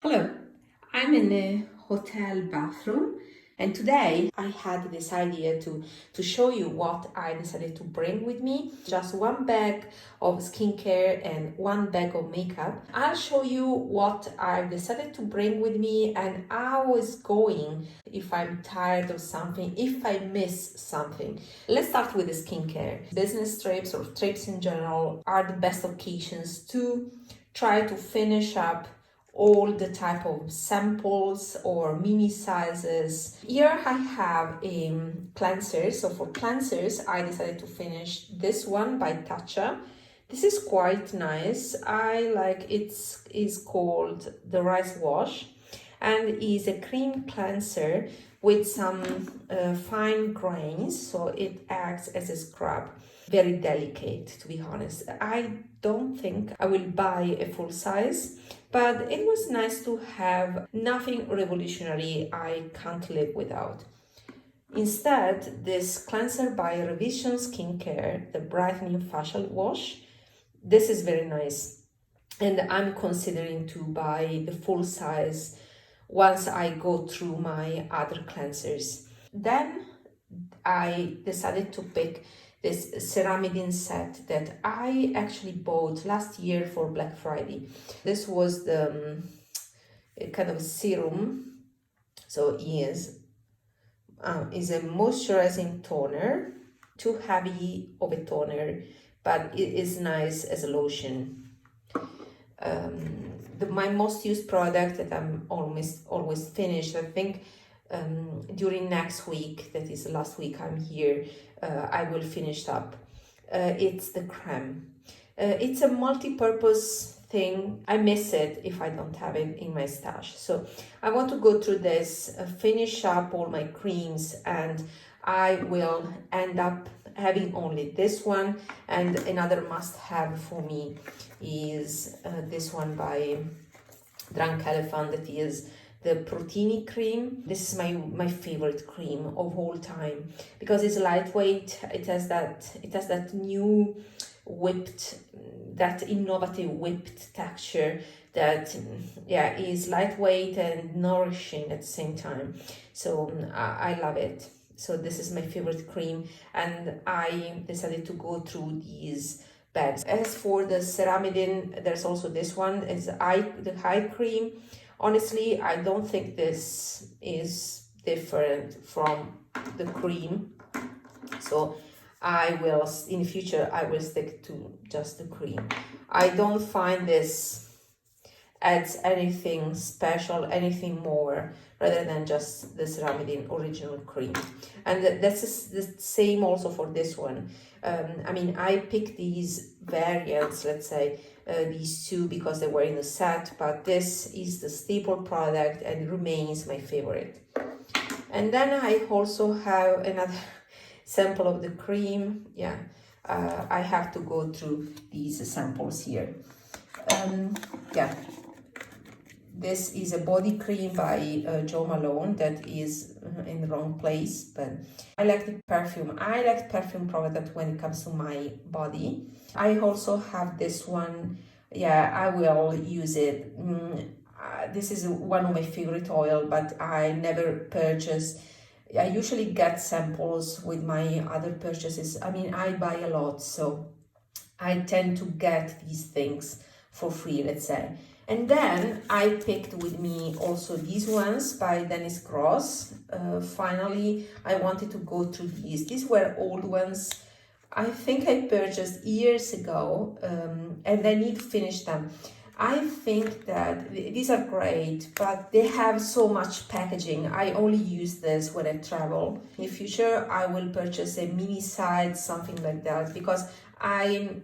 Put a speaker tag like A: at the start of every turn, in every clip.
A: Hello, I'm in a hotel bathroom and today I had this idea to show you what I decided to bring with me. Just one bag of skincare and one bag of makeup. I'll show you what I decided to bring with me and how it's going if I'm tired of something, if I miss something. Let's start with the skincare. Business trips or trips in general are the best occasions to try to finish up all the type of samples or mini sizes. Here I have a cleanser. So for cleansers, I decided to finish this one by Tatcha. This is quite nice. I like it. Is called the Rice Wash and is a cream cleanser with some fine grains, so it acts as a scrub. Very delicate, to be honest. I don't think I will buy a full size, but it was nice to have nothing revolutionary I can't live without. Instead, this cleanser by Revision Skincare, the Brightening Facial Wash, this is very nice. And I'm considering to buy the full size once I go through my other cleansers. Then I decided to pick this Ceramidin set that I actually bought last year for Black Friday. This was the kind of serum, so is a moisturizing toner, too heavy of a toner, but it is nice as a lotion. My most used product that I'm always finished, I think during next week, that is last week I'm here, I will finish up. It's the creme. It's a multi-purpose thing. I miss it if I don't have it in my stash. So I want to go through this, finish up all my creams, and I will end up having only this one. And another must-have for me is this one by Drunk Elephant, that is the Protini cream. This is my favorite cream of all time because it's lightweight. It has that new whipped, that innovative whipped texture that is lightweight and nourishing at the same time. So I love it. So this is my favorite cream, and I decided to go through these bags. As for the Ceramidin, there's also this one. It's the eye cream. Honestly, I don't think this is different from the cream. So I will, in the future, I will stick to just the cream. I don't find this adds anything special, anything more, rather than just the Ceramidin original cream. And that's the same also for this one. I mean, I picked these variants, let's say, these two because they were in the set, but this is the staple product and remains my favorite. And then I also have another sample of the cream. I have to go through these samples here. This is a body cream by Joe Malone that is in the wrong place, but I like the perfume. I like perfume product when it comes to my body. I also have this one. I will use it. This is one of my favorite oil, but I never purchase. I usually get samples with my other purchases. I mean, I buy a lot, so I tend to get these things for free, let's say. And then I picked with me also these ones by Dennis Gross. Finally, I wanted to go through these. These were old ones. I think I purchased years ago, and I need to finish them. I think that these are great, but they have so much packaging. I only use this when I travel. In the future, I will purchase a mini size, something like that, because I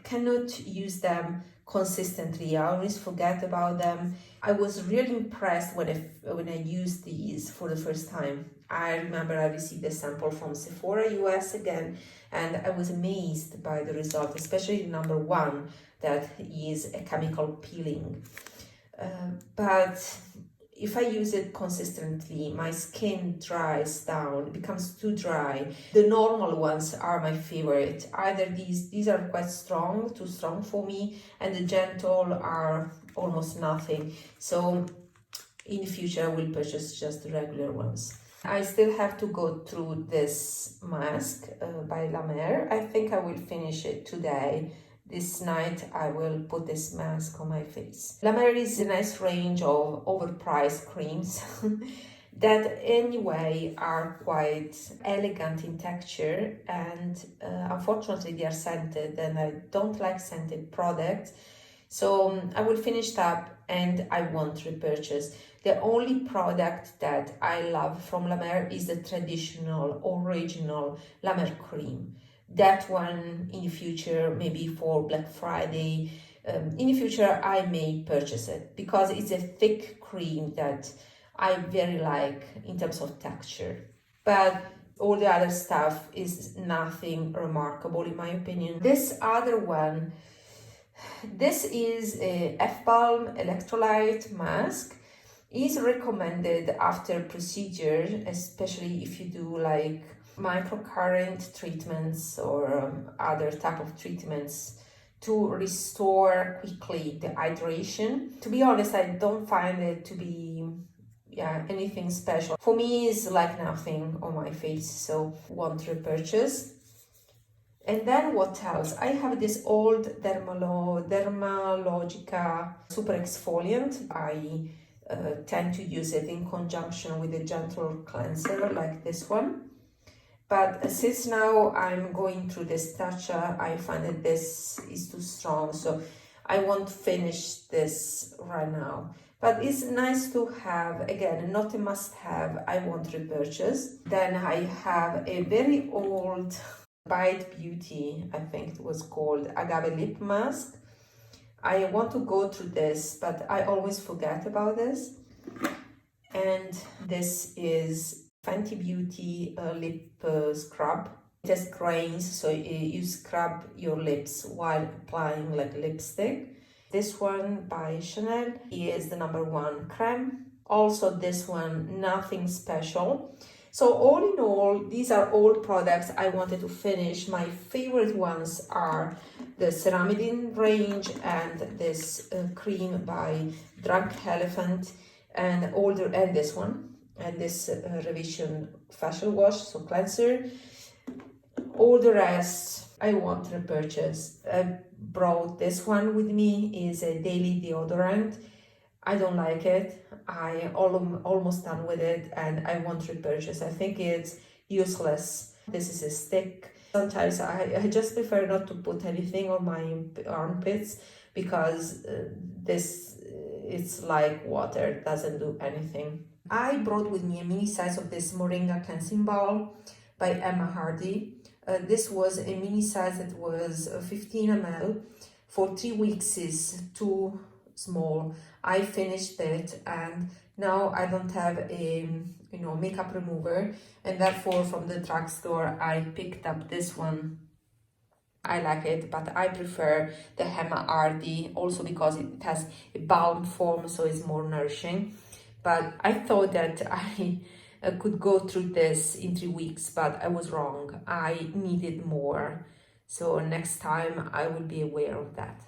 A: cannot use them consistently. I always forget about them. I was really impressed when I used these for the first time. I remember I received a sample from Sephora US again, and I was amazed by the result, especially number one, that is a chemical peeling. But if I use it consistently, my skin dries down, it becomes too dry. The normal ones are my favorite. Either these are quite strong, too strong for me, and the gentle are almost nothing. So in the future, I will purchase just the regular ones. I still have to go through this mask by La Mer. I think I will finish it today. This night I will put this mask on my face. La Mer is a nice range of overpriced creams that anyway are quite elegant in texture, and unfortunately they are scented, and I don't like scented products. So I will finish up and I won't repurchase. The only product that I love from La Mer is the traditional, original La Mer cream. That one in the future, maybe for Black Friday, in the future I may purchase it because it's a thick cream that I very like in terms of texture. But all the other stuff is nothing remarkable in my opinion. This other one, this is a F-Balm Electrolyte mask. Is recommended after procedure, especially if you do like microcurrent treatments or other type of treatments to restore quickly the hydration. To be honest, I don't find it to be anything special. For me, it's like nothing on my face, so won't repurchase. And then what else? I have this old Dermalogica super exfoliant. I tend to use it in conjunction with a gentle cleanser like this one. But since now I'm going through this Tatcha, I find that this is too strong, so I won't finish this right now. But it's nice to have, again, not a must-have, I won't repurchase. Then I have a very old Bite Beauty, I think it was called, Agave lip mask. I want to go through this, but I always forget about this. And this is Fenty Beauty lip scrub. It has grains, so you scrub your lips while applying like lipstick. This one by Chanel is the #1 creme. Also this one, nothing special. So all in all, these are all products I wanted to finish. My favorite ones are the Ceramidin range and this cream by Drunk Elephant and this one and this revision facial wash, so cleanser. All the rest I won't repurchase. I brought this one with me, is a daily deodorant. I don't like it. I almost done with it and I won't repurchase. I think it's useless. This is a stick. Sometimes I just prefer not to put anything on my armpits because it's like water, it doesn't do anything. I brought with me a mini size of this Moringa cleansing balm by Emma Hardie. This was a mini size that was 15 ml. For 3 weeks is too small. I finished it and now I don't have a makeup remover, and therefore from the drugstore I picked up this one. I like it, but I prefer the Emma Hardie also because it has a balm form, so it's more nourishing. But I thought that I could go through this in 3 weeks, but I was wrong. I needed more, so next time I will be aware of that.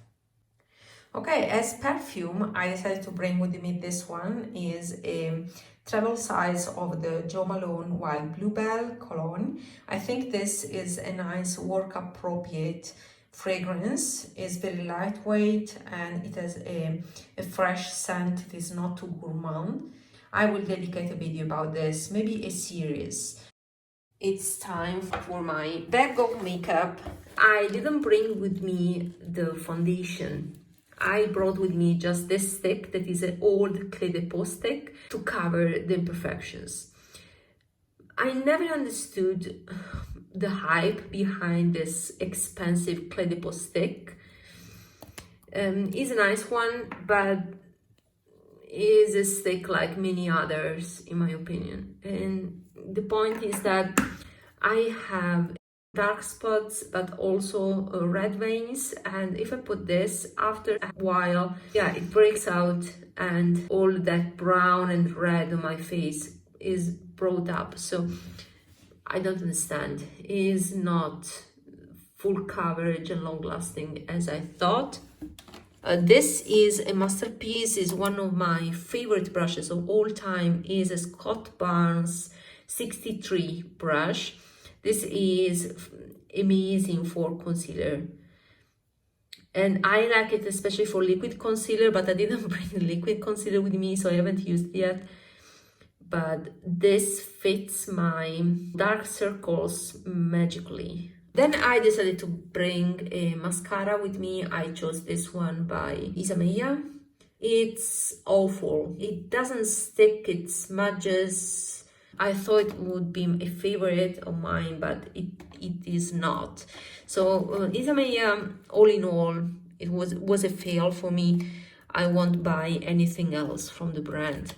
A: Okay, as perfume, I decided to bring with me this one. Is a travel size of the Jo Malone Wild Bluebell Cologne. I think this is a nice work appropriate fragrance. It's very lightweight and it has a fresh scent. It is not too gourmand. I will dedicate a video about this, maybe a series. It's time for my bag of makeup. I didn't bring with me the foundation. I brought with me just this stick that is an old Clé de Peau stick to cover the imperfections. I never understood the hype behind this expensive Clé de Peau stick. It's a nice one, but is a stick like many others in my opinion. And the point is that I have dark spots, but also red veins. And if I put this, after a while, yeah, it breaks out and all that brown and red on my face is brought up. So I don't understand. It is not full coverage and long lasting as I thought. This is a masterpiece, is one of my favorite brushes of all time, is a Scott Barnes 63 brush. This is amazing for concealer. And I like it especially for liquid concealer, but I didn't bring the liquid concealer with me, so I haven't used it yet. But this fits my dark circles magically. Then I decided to bring a mascara with me. I chose this one by Isamaya. It's awful. It doesn't stick, it smudges. I thought it would be a favorite of mine, but it is not. So Isamaya, all in all, it was a fail for me. I won't buy anything else from the brand.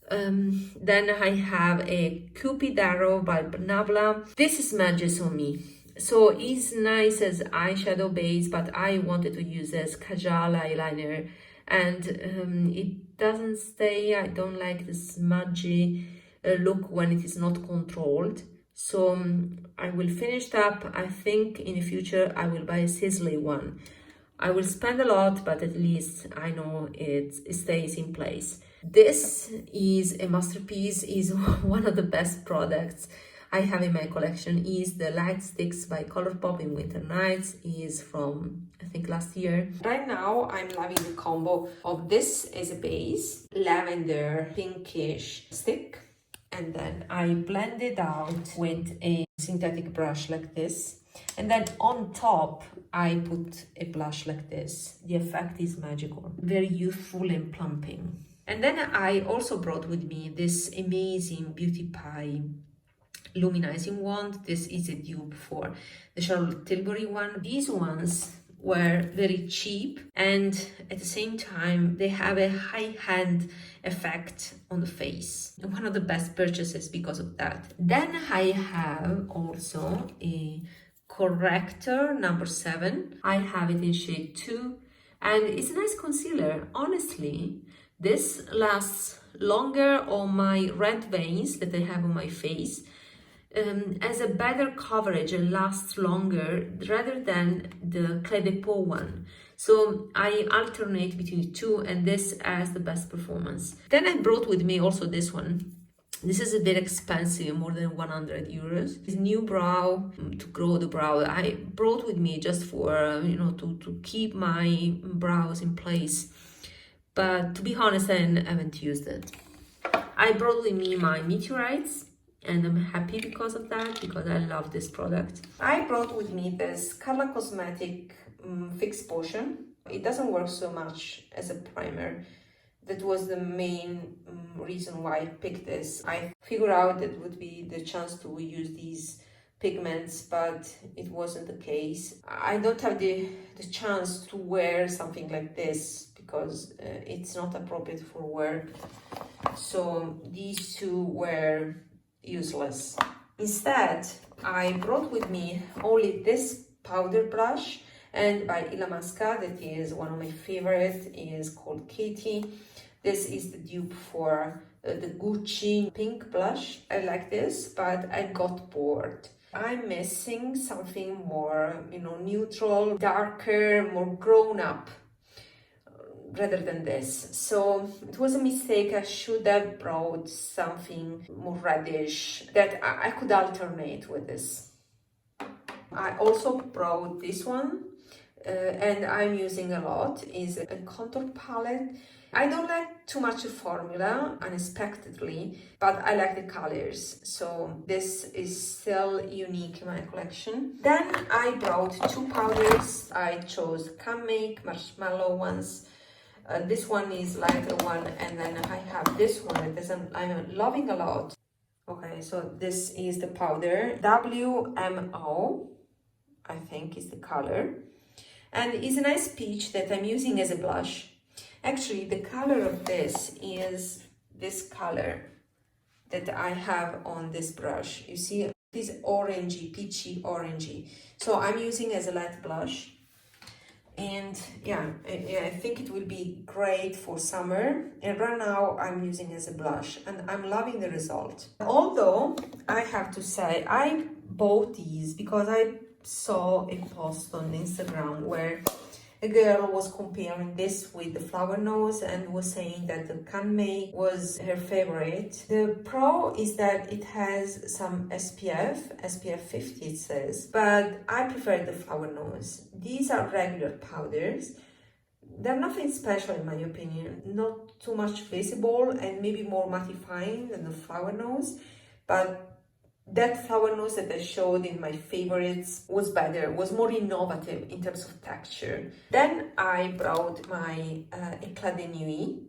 A: Then I have a Cupid Arrow by Nabla. This smudges on me. So it's nice as eyeshadow base, but I wanted to use as kajal eyeliner, and it doesn't stay. I don't like the smudgy look when it is not controlled. So I will finish it up. I think in the future I will buy a Sisley one. I will spend a lot, but at least I know it stays in place. This is a masterpiece, is one of the best products I have in my collection. Is the Lite Stix by Colourpop in Winter Nights. Is from, I think, last year. Right now I'm loving the combo of this as a base, lavender pinkish stick, and then I blend it out with a synthetic brush like this, and then on top I put a blush like this. The effect is magical, very youthful and plumping. And then I also brought with me this amazing Beauty Pie Luminizing wand. This is a dupe for the Charlotte Tilbury one. These ones were very cheap, and at the same time they have a high hand effect on the face. One of the best purchases because of that. Then I have also a corrector number 7. I have it in shade 2, and it's a nice concealer. Honestly, this lasts longer on my red veins that I have on my face, as a better coverage and lasts longer rather than the Clé de Peau one. So I alternate between the two, and this has the best performance. Then I brought with me also this one. This is a bit expensive, more than 100 euros. It's Neu Brown to grow the brow. I brought with me just for, to keep my brows in place. But to be honest, I haven't used it. I brought with me my Meteorites, and I'm happy because of that, because I love this product. I brought with me this Color Cosmetic Fix Potion. It doesn't work so much as a primer. That was the main reason why I picked this. I figured out that would be the chance to use these pigments, but it wasn't the case. I don't have the chance to wear something like this because it's not appropriate for work. So these two were useless. Instead, I brought with me only this powder brush, and by Isamaya Mascara, that is one of my favorites, is called Katie. This is the dupe for the Gucci pink blush. I like this, but I got bored. I'm missing something more, neutral, darker, more grown up, rather than this. So it was a mistake. I should have brought something more reddish that I could alternate with this. I also brought this one, and I'm using a lot, is a contour palette. I don't like too much the formula, unexpectedly, but I like the colors. So this is still unique in my collection. Then I brought 2 powders. I chose Can Make Marshmallow ones. This one is lighter one, and then I have this one that I'm loving a lot. Okay, so this is the powder. WMO, I think is the color. And it's a nice peach that I'm using as a blush. Actually, the color of this is this color that I have on this brush. You see, It is orangey, peachy orangey. So I'm using as a light blush. And yeah, I think it will be great for summer. And right now I'm using as a blush and I'm loving the result. Although I have to say, I bought these because I saw a post on Instagram where a girl was comparing this with the flower nose and was saying that the Canmake was her favorite. The pro is that it has some SPF 50 it says, but I prefer the flower nose. These are regular powders. They're nothing special in my opinion, not too much visible and maybe more mattifying than the flower nose, but that flower nose that I showed in my favorites was better, was more innovative in terms of texture. Then I brought my Eclat de Nuit,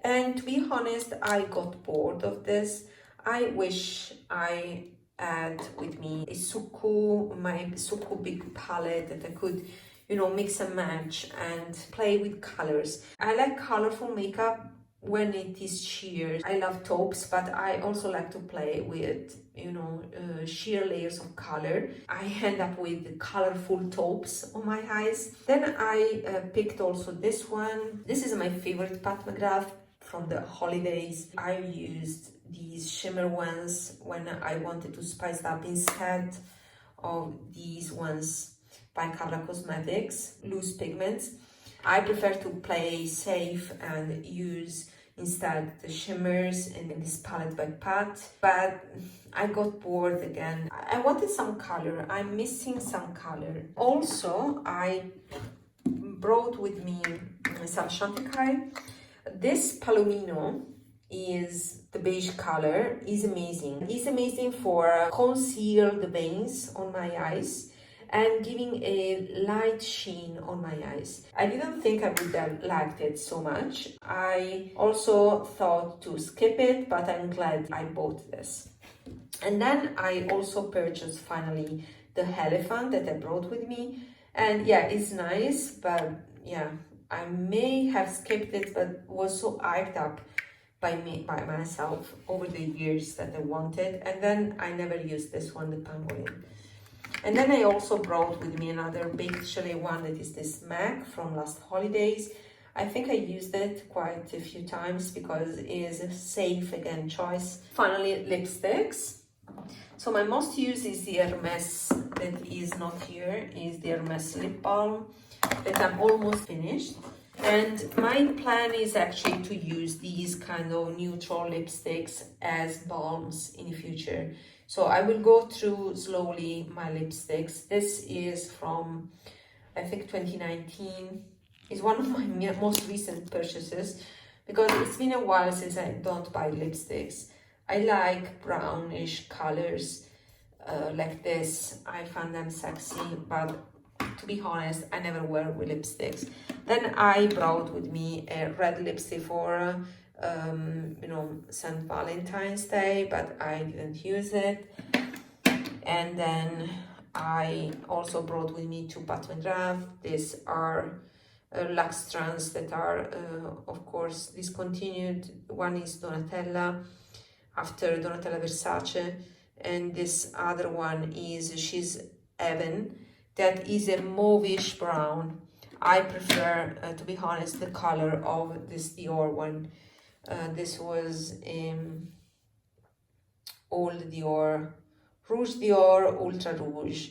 A: and to be honest, I got bored of this. I wish I had with me my Suku big palette that I could, you know, mix and match and play with colors. I like colorful makeup when it is sheer. I love taupes, but I also like to play with, you know, sheer layers of color. I end up with colorful taupes on my eyes. Then I picked also this one. This is my favorite Pat McGrath from the holidays. I used these shimmer ones when I wanted to spice it up instead of these ones by Carla Cosmetics, loose pigments. I prefer to play safe and use instead the shimmers in this palette by Pat, but I got bored again. I wanted some color. I'm missing some color. Also, I brought with me some Chantecaille. This Palomino is the beige color, is amazing. It's amazing for conceal the veins on my eyes and giving a light sheen on my eyes. I didn't think I would have liked it so much. I also thought to skip it, but I'm glad I bought this. And then I also purchased finally the elephant that I brought with me. And yeah, it's nice, but yeah, I may have skipped it, but was so hyped up by myself over the years that I wanted. And then I never used this one, the pangolin. And then I also brought with me another big chalet one that is this MAC from last holidays. I think I used it quite a few times because it is a safe, again, choice. Finally, lipsticks. So my most used is the Hermes, that is not here, is the Hermes Lip Balm that I'm almost finished. And my plan is actually to use these kind of neutral lipsticks as balms in the future. So I will go through slowly my lipsticks. This is from, I think, 2019. It's one of my most recent purchases because it's been a while since I don't buy lipsticks. I like brownish colors like this. I find them sexy, but to be honest, I never wear lipsticks. Then I brought with me a red lipstick for you know, St. Valentine's Day, but I didn't use it. And then I also brought with me two Pat McGrath. These are Luxtrans that are, of course, discontinued. One is Donatella, after Donatella Versace, and this other one is She's Heaven, that is a mauvish brown. I prefer, to be honest, the color of this Dior one. This was Old Dior, Rouge Dior Ultra Rouge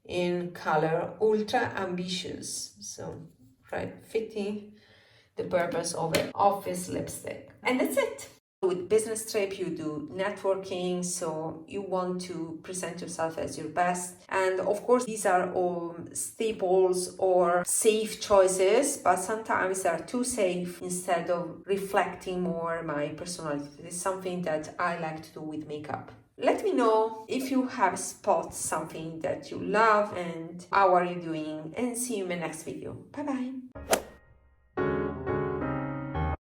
A: in color Ultra Ambitious. So, right, fitting the purpose of an office lipstick. And that's it. With business trip, you do networking, so you want to present yourself as your best. And of course, these are all staples or safe choices, but sometimes they are too safe instead of reflecting more my personality. This is something that I like to do with makeup. Let me know if you have spotted something that you love and how are you doing, and see you in my next video. Bye bye.